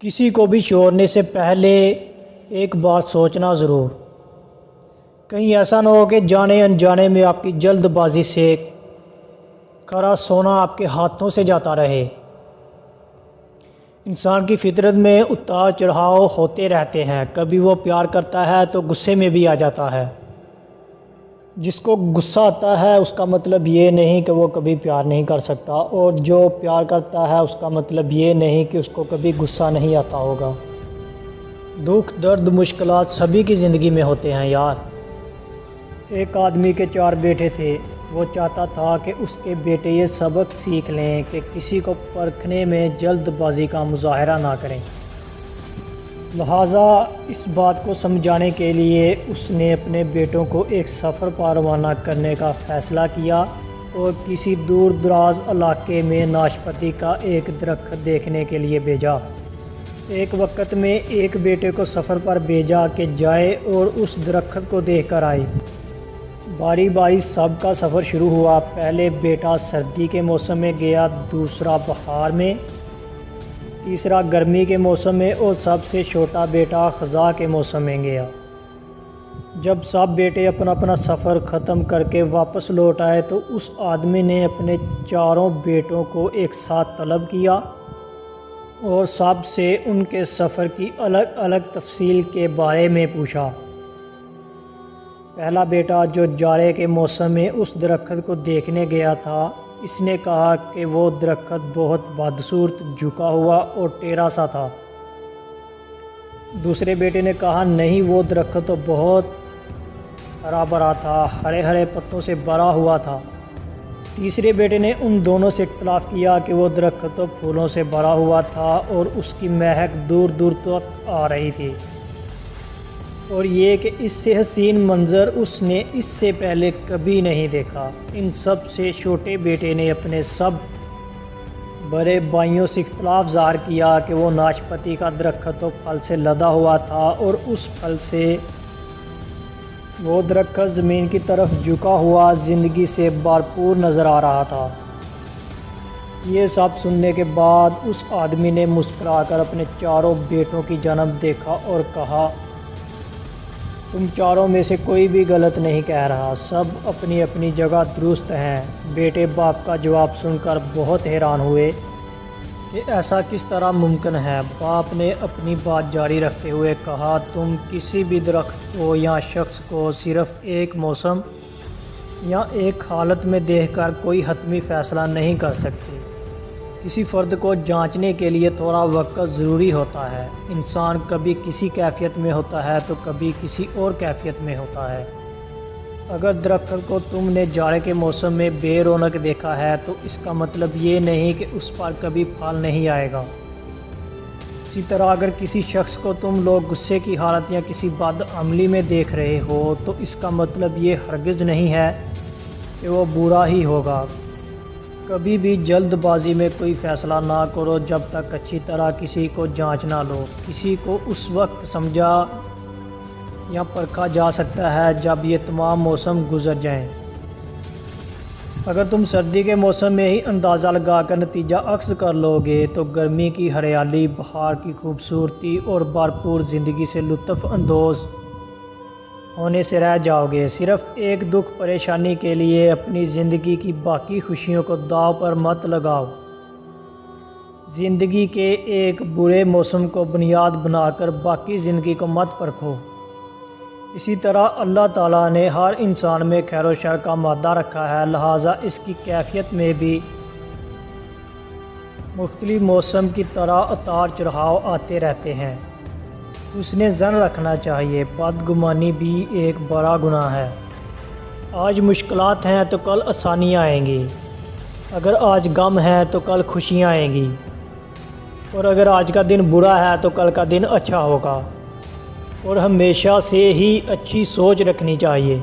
کسی کو بھی چھوڑنے سے پہلے ایک بات سوچنا ضرور، کہیں ایسا نہ ہو کہ جانے انجانے میں آپ کی جلد بازی سے کھرا سونا آپ کے ہاتھوں سے جاتا رہے۔ انسان کی فطرت میں اتار چڑھاؤ ہوتے رہتے ہیں، کبھی وہ پیار کرتا ہے تو غصے میں بھی آ جاتا ہے۔ جس کو غصہ آتا ہے اس کا مطلب یہ نہیں کہ وہ کبھی پیار نہیں کر سکتا، اور جو پیار کرتا ہے اس کا مطلب یہ نہیں کہ اس کو کبھی غصہ نہیں آتا ہوگا۔ دکھ درد مشکلات سبھی کی زندگی میں ہوتے ہیں یار۔ ایک آدمی کے 4 بیٹے تھے، وہ چاہتا تھا کہ اس کے بیٹے یہ سبق سیکھ لیں کہ کسی کو پرکھنے میں جلد بازی کا مظاہرہ نہ کریں۔ لہٰذا اس بات کو سمجھانے کے لیے اس نے اپنے بیٹوں کو ایک سفر پر روانہ کرنے کا فیصلہ کیا اور کسی دور دراز علاقے میں ناشپاتی کا ایک درخت دیکھنے کے لیے بھیجا۔ ایک وقت میں ایک بیٹے کو سفر پر بھیجا کہ جائے اور اس درخت کو دیکھ کر آئے۔ باری باری سب کا سفر شروع ہوا۔ پہلے بیٹا سردی کے موسم میں گیا، دوسرا بہار میں، تیسرا گرمی کے موسم میں اور سب سے چھوٹا بیٹا خزاں کے موسم میں گیا۔ جب سب بیٹے اپنا اپنا سفر ختم کر کے واپس لوٹ آئے تو اس آدمی نے اپنے 4 بیٹوں کو ایک ساتھ طلب کیا اور سب سے ان کے سفر کی الگ الگ تفصیل کے بارے میں پوچھا۔ پہلا بیٹا جو جاڑے کے موسم میں اس درخت کو دیکھنے گیا تھا، اس نے کہا کہ وہ درخت بہت بدصورت، جھکا ہوا اور ٹیڑھا سا تھا۔ دوسرے بیٹے نے کہا نہیں، وہ درخت تو بہت ہرا بھرا تھا، ہرے ہرے پتوں سے بھرا ہوا تھا۔ تیسرے بیٹے نے ان دونوں سے اختلاف کیا کہ وہ درخت تو پھولوں سے بھرا ہوا تھا اور اس کی مہک دور دور تک آ رہی تھی، اور یہ کہ اس سے حسین منظر اس نے اس سے پہلے کبھی نہیں دیکھا۔ ان سب سے چھوٹے بیٹے نے اپنے سب بڑے بھائیوں سے اختلاف ظاہر کیا کہ وہ ناشپاتی کا درخت تو پھل سے لدا ہوا تھا اور اس پھل سے وہ درخت زمین کی طرف جھکا ہوا زندگی سے بھرپور نظر آ رہا تھا۔ یہ سب سننے کے بعد اس آدمی نے مسکرا کر اپنے 4 بیٹوں کی جانب دیکھا اور کہا، تم 4 میں سے کوئی بھی غلط نہیں کہہ رہا، سب اپنی اپنی جگہ درست ہیں۔ بیٹے باپ کا جواب سن کر بہت حیران ہوئے کہ ایسا کس طرح ممکن ہے۔ باپ نے اپنی بات جاری رکھتے ہوئے کہا، تم کسی بھی درخت کو یا شخص کو صرف ایک موسم یا ایک حالت میں دیکھ کر کوئی حتمی فیصلہ نہیں کر سکتے۔ کسی فرد کو جانچنے کے لیے تھوڑا وقت ضروری ہوتا ہے۔ انسان کبھی کسی کیفیت میں ہوتا ہے تو کبھی کسی اور کیفیت میں ہوتا ہے۔ اگر درخت کو تم نے جاڑے کے موسم میں بے رونق دیکھا ہے تو اس کا مطلب یہ نہیں کہ اس پر کبھی پھل نہیں آئے گا۔ اسی طرح اگر کسی شخص کو تم لوگ غصے کی حالت یا کسی بد عملی میں دیکھ رہے ہو تو اس کا مطلب یہ ہرگز نہیں ہے کہ وہ برا ہی ہوگا۔ کبھی بھی جلد بازی میں کوئی فیصلہ نہ کرو جب تک اچھی طرح کسی کو جانچ نہ لو۔ کسی کو اس وقت سمجھا یا پرکھا جا سکتا ہے جب یہ تمام موسم گزر جائیں۔ اگر تم سردی کے موسم میں ہی اندازہ لگا کر نتیجہ اخذ کر لو گے تو گرمی کی ہریالی، بہار کی خوبصورتی اور بھرپور زندگی سے لطف اندوز ہونے سے رہ جاؤ گے۔ صرف ایک دکھ پریشانی کے لیے اپنی زندگی کی باقی خوشیوں کو داؤ پر مت لگاؤ۔ زندگی کے ایک برے موسم کو بنیاد بنا کر باقی زندگی کو مت پرکھو۔ اسی طرح اللہ تعالیٰ نے ہر انسان میں خیر و شر کا مادہ رکھا ہے، لہٰذا اس کی کیفیت میں بھی مختلف موسم کی طرح اتار چڑھاؤ آتے رہتے ہیں۔ اس نے ذہن رکھنا چاہیے، بدگمانی بھی ایک بڑا گناہ ہے۔ آج مشکلات ہیں تو کل آسانیاں آئیں گی، اگر آج غم ہے تو کل خوشیاں آئیں گی، اور اگر آج کا دن برا ہے تو کل کا دن اچھا ہوگا۔ اور ہمیشہ سے ہی اچھی سوچ رکھنی چاہیے۔